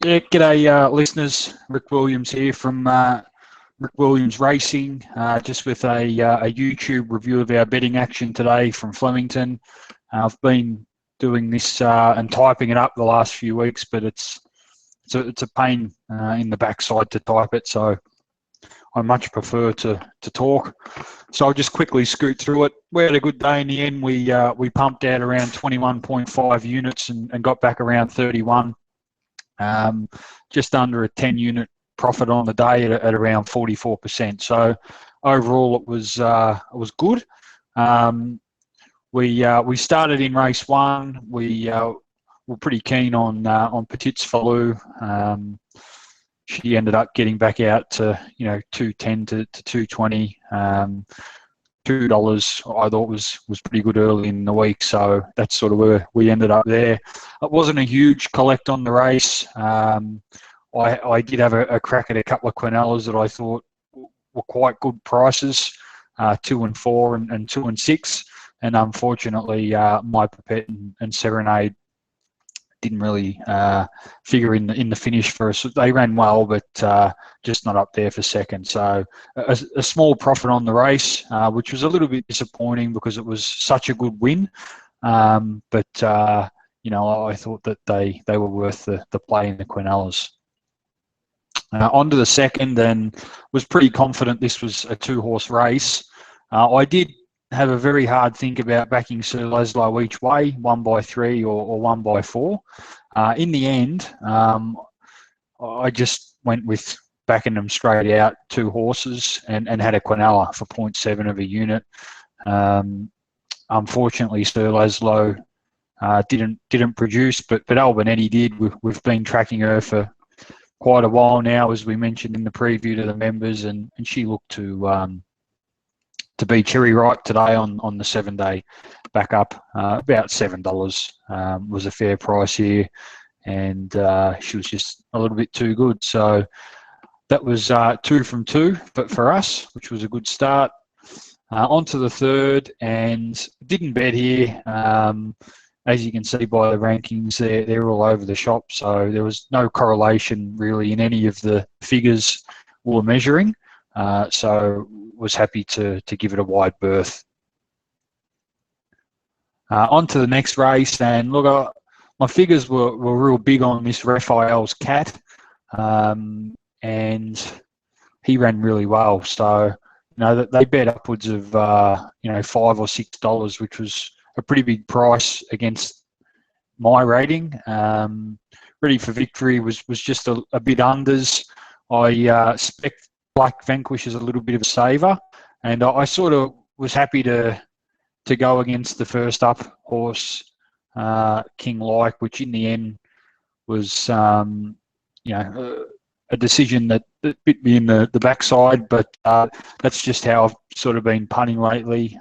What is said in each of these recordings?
Yeah, g'day listeners. Rick Williams here from Rick Williams Racing, just with a YouTube review of our betting action today from Flemington. I've been doing this and typing it up the last few weeks, but it's a pain in the backside to type it, so I much prefer to talk. So I'll just quickly scoot through it. We had a good day in the end. We pumped out around 21.5 units and got back around 31. Just under a 10-unit profit on the day at around 44%. So overall, it was good. We started in race one. We were pretty keen on Petite Falou. She ended up getting back out to $2.10 to $2.20. $2 I thought was pretty good early in the week, so that's sort of where we ended up there. It wasn't a huge collect on the race. I did have a crack at a couple of Quinellas that I thought were quite good prices, 2 and 4 and 2 and 6, and unfortunately my Pipette and Serenade didn't really figure in the finish for us. They ran well, but just not up there for second. So a small profit on the race, which was a little bit disappointing because it was such a good win. But I thought that they were worth the play in the Quinellas. On to the second, and was pretty confident this was a 2-horse race. I did have a very hard think about backing Sir Laszlo each way, 1 by 3 or 1 by 4. In the end, I just went with backing them straight out, 2 horses, and had a Quinella for 0.7 of a unit. Unfortunately, Sir Laszlo didn't produce, but Albanetti did. We've been tracking her for quite a while now, as we mentioned in the preview to the members, and she looked to be cherry ripe today on the 7-day back up. About $7 was a fair price here, and she was just a little bit too good. So that was 2 from 2 for us, which was a good start. On to the third, and didn't bet here. As you can see by the rankings, they're all over the shop, so there was no correlation really in any of the figures we were measuring. So was happy to give it a wide berth. On to the next race, and look, my figures were real big on this Raphael's Cat, and he ran really well. So that they bet upwards of $5 or $6, which was a pretty big price against my rating. Ready for Victory was just a bit unders. I expect Black Vanquish is a little bit of a saver, and I sort of was happy to go against the first up horse, King Like, which in the end was a decision that bit me in the backside, but that's just how I've sort of been punting lately.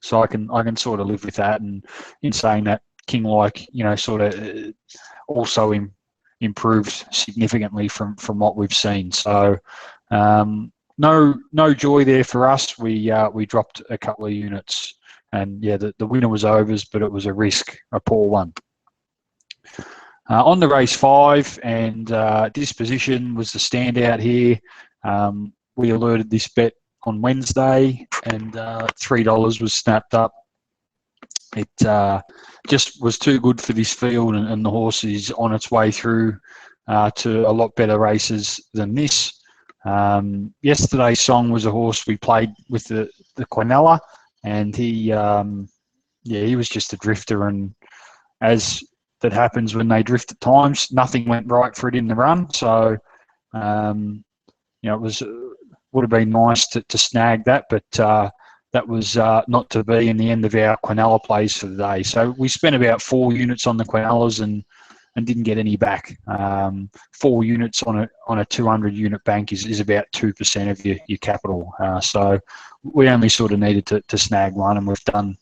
So I can sort of live with that, and in saying that, King Like sort of also improved significantly from what we've seen. So no joy there for us. We dropped a couple of units, and yeah, the winner was overs, but it was a risk, a poor one. On the race 5, and Disposition was the standout here. We alerted this bet on Wednesday, and $3 was snapped up. It just was too good for this field, and the horse is on its way through to a lot better races than this. Yesterday's Song was a horse we played with the Quinella, and he was just a drifter, and as that happens when they drift at times, nothing went right for it in the run. So it would have been nice to snag that, but that was not to be in the end of our Quinella plays for the day. So we spent about 4 units on the Quinellas and didn't get any back. 4 units on a 200 unit bank is about 2% of your capital. So we only sort of needed to snag one, and we've done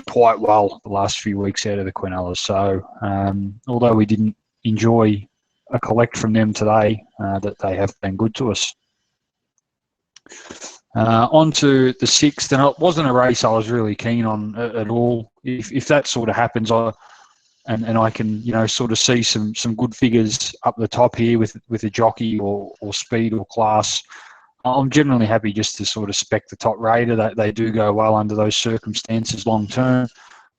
quite well the last few weeks out of the Quinellas. So although we didn't enjoy a collect from them today, that they have been good to us. On to the 6th, and it wasn't a race I was really keen on at all. If that sort of happens, and I can, sort of see some good figures up the top here with a jockey or speed or class, I'm generally happy just to sort of spec the top raider. They do go well under those circumstances long term.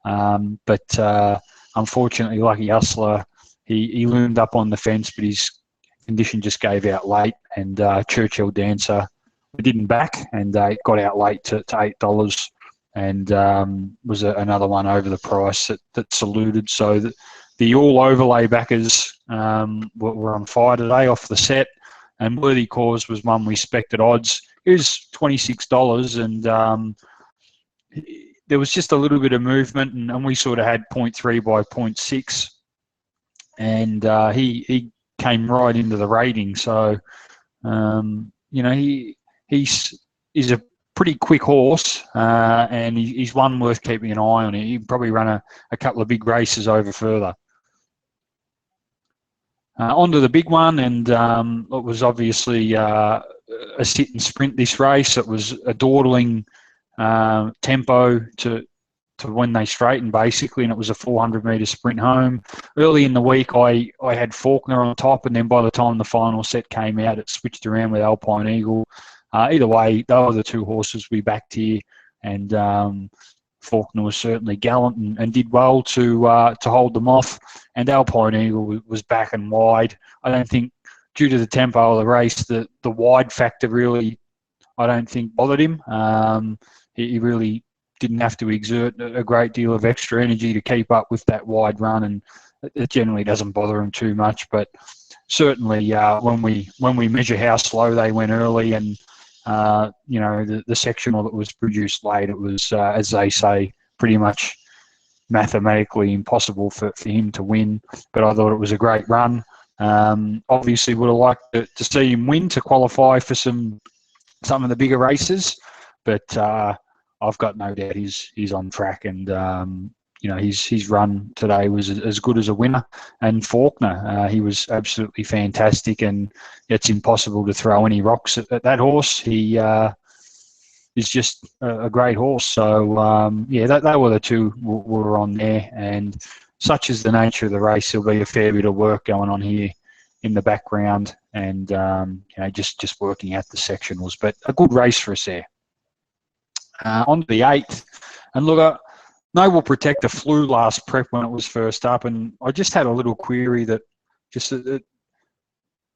But unfortunately, Lucky Hustler, he loomed up on the fence, but his condition just gave out late. And Churchill Dancer, we didn't back, and it got out late to $8, and was another one over the price that saluted. So the all overlay backers were on fire today off the set. And Worthy Cause was one we spec'd at odds. It was $26, and there was just a little bit of movement, and we sort of had 0.3 by 0.6, and he came right into the rating. So, he's a pretty quick horse, and he's one worth keeping an eye on. He can probably run a couple of big races over further. Onto the big one, and it was obviously a sit and sprint this race. It was a dawdling tempo to when they straightened, basically, and it was a 400-metre sprint home. Early in the week, I had Faulkner on top, and then by the time the final set came out, it switched around with Alpine Eagle. Either way, they were the two horses we backed here, and Faulkner was certainly gallant and did well to hold them off. And Alpine Eagle was back and wide. I don't think, due to the tempo of the race, the wide factor really, I don't think, bothered him. He really didn't have to exert a great deal of extra energy to keep up with that wide run, and it generally doesn't bother him too much. But certainly, when we measure how slow they went early, and the sectional that was produced late, it was, as they say, pretty much mathematically impossible for him to win. But I thought it was a great run. Obviously, would have liked to see him win to qualify for some of the bigger races, but I've got no doubt he's on track, and his run today was as good as a winner. And Faulkner, he was absolutely fantastic, and it's impossible to throw any rocks at that horse. He is just a great horse. So that were the two were on there, and such is the nature of the race, there'll be a fair bit of work going on here in the background, and just working out the sectionals. But a good race for us there. On to the 8th, and look, Noble Protector flew last prep when it was first up, and I just had a little query that just it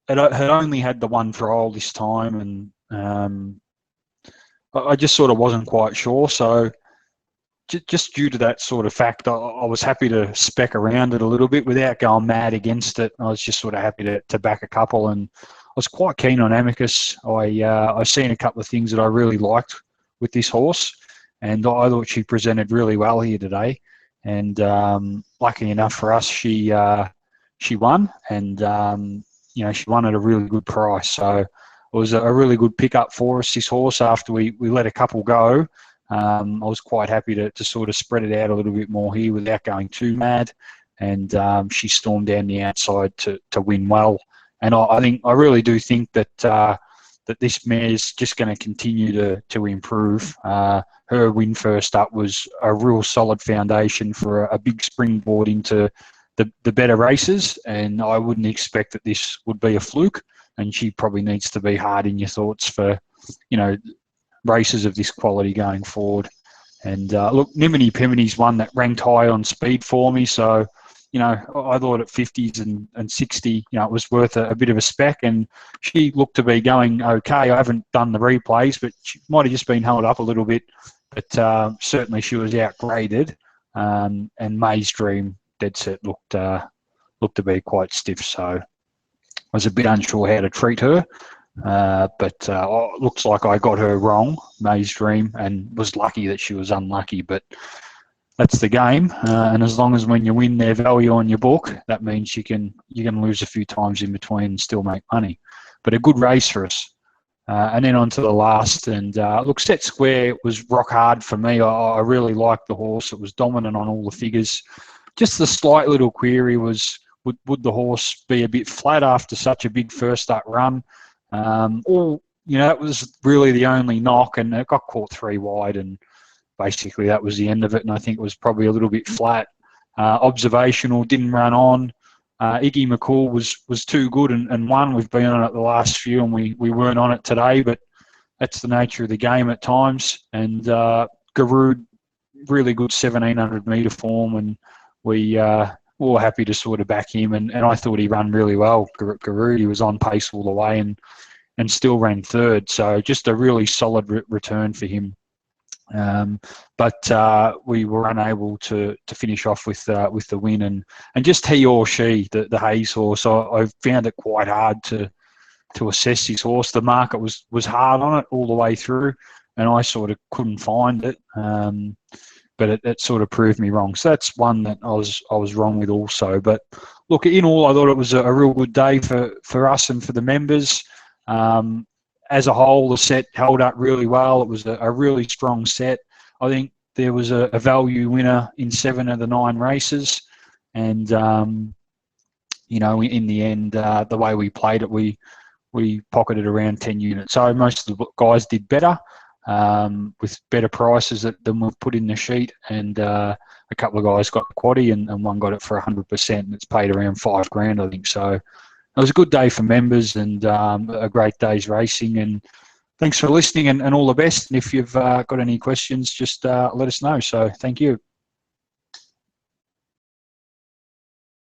had only had the one trial this time, and I just sort of wasn't quite sure. So just due to that sort of fact, I was happy to spec around it a little bit without going mad against it. I was just sort of happy to back a couple, and I was quite keen on Amicus. I've seen a couple of things that I really liked with this horse, and I thought she presented really well here today. And lucky enough for us, she won, and she won at a really good price. So it was a really good pickup for us, this horse. After we let a couple go, I was quite happy to sort of spread it out a little bit more here without going too mad. And she stormed down the outside to win well. And I really do think that this mare's just going to continue to improve. Her win first up was a real solid foundation for a big springboard into the better races, and I wouldn't expect that this would be a fluke, and she probably needs to be hard in your thoughts for, races of this quality going forward. And look, Nimini Pimini's one that ranked high on speed for me, so I thought at 50s and 60, it was worth a bit of a spec, and she looked to be going okay. I haven't done the replays, but she might have just been held up a little bit. But certainly she was outgraded, and May's Dream dead set looked to be quite stiff. So I was a bit unsure how to treat her, but looks like I got her wrong, May's Dream, and was lucky that she was unlucky. But that's the game, and as long as when you win their value on your book, that means you can lose a few times in between and still make money. But a good race for us. And then on to the last, and look, Set Square was rock hard for me. I really liked the horse. It was dominant on all the figures. Just the slight little query was, would the horse be a bit flat after such a big first up run? That was really the only knock, and it got caught 3 wide, and basically that was the end of it. And I think it was probably a little bit flat. observational, didn't run on. Iggy McCall was too good and won. We've been on it the last few, and we weren't on it today, but that's the nature of the game at times. And Garud, really good 1700 metre form, and we were happy to sort of back him. And I thought he ran really well. Garud, he was on pace all the way and still ran third. So just a really solid return for him. But we were unable to finish off with the win, and just he or she, the Hayes horse, I found it quite hard to assess his horse. The market was hard on it all the way through, and I sort of couldn't find it. But it sort of proved me wrong. So that's one that I was wrong with also. But look, in all, I thought it was a real good day for us and for the members. As a whole, the set held up really well. It was a really strong set. I think there was a value winner in 7 of the 9 races. And, you know, in the end, the way we played it, we pocketed around 10 units. So most of the guys did better with better prices than we've put in the sheet. And a couple of guys got the quaddie and one got it for 100%. And it's paid around $5,000, I think. So it was a good day for members and a great day's racing. And thanks for listening and all the best. And if you've got any questions, just let us know. So thank you.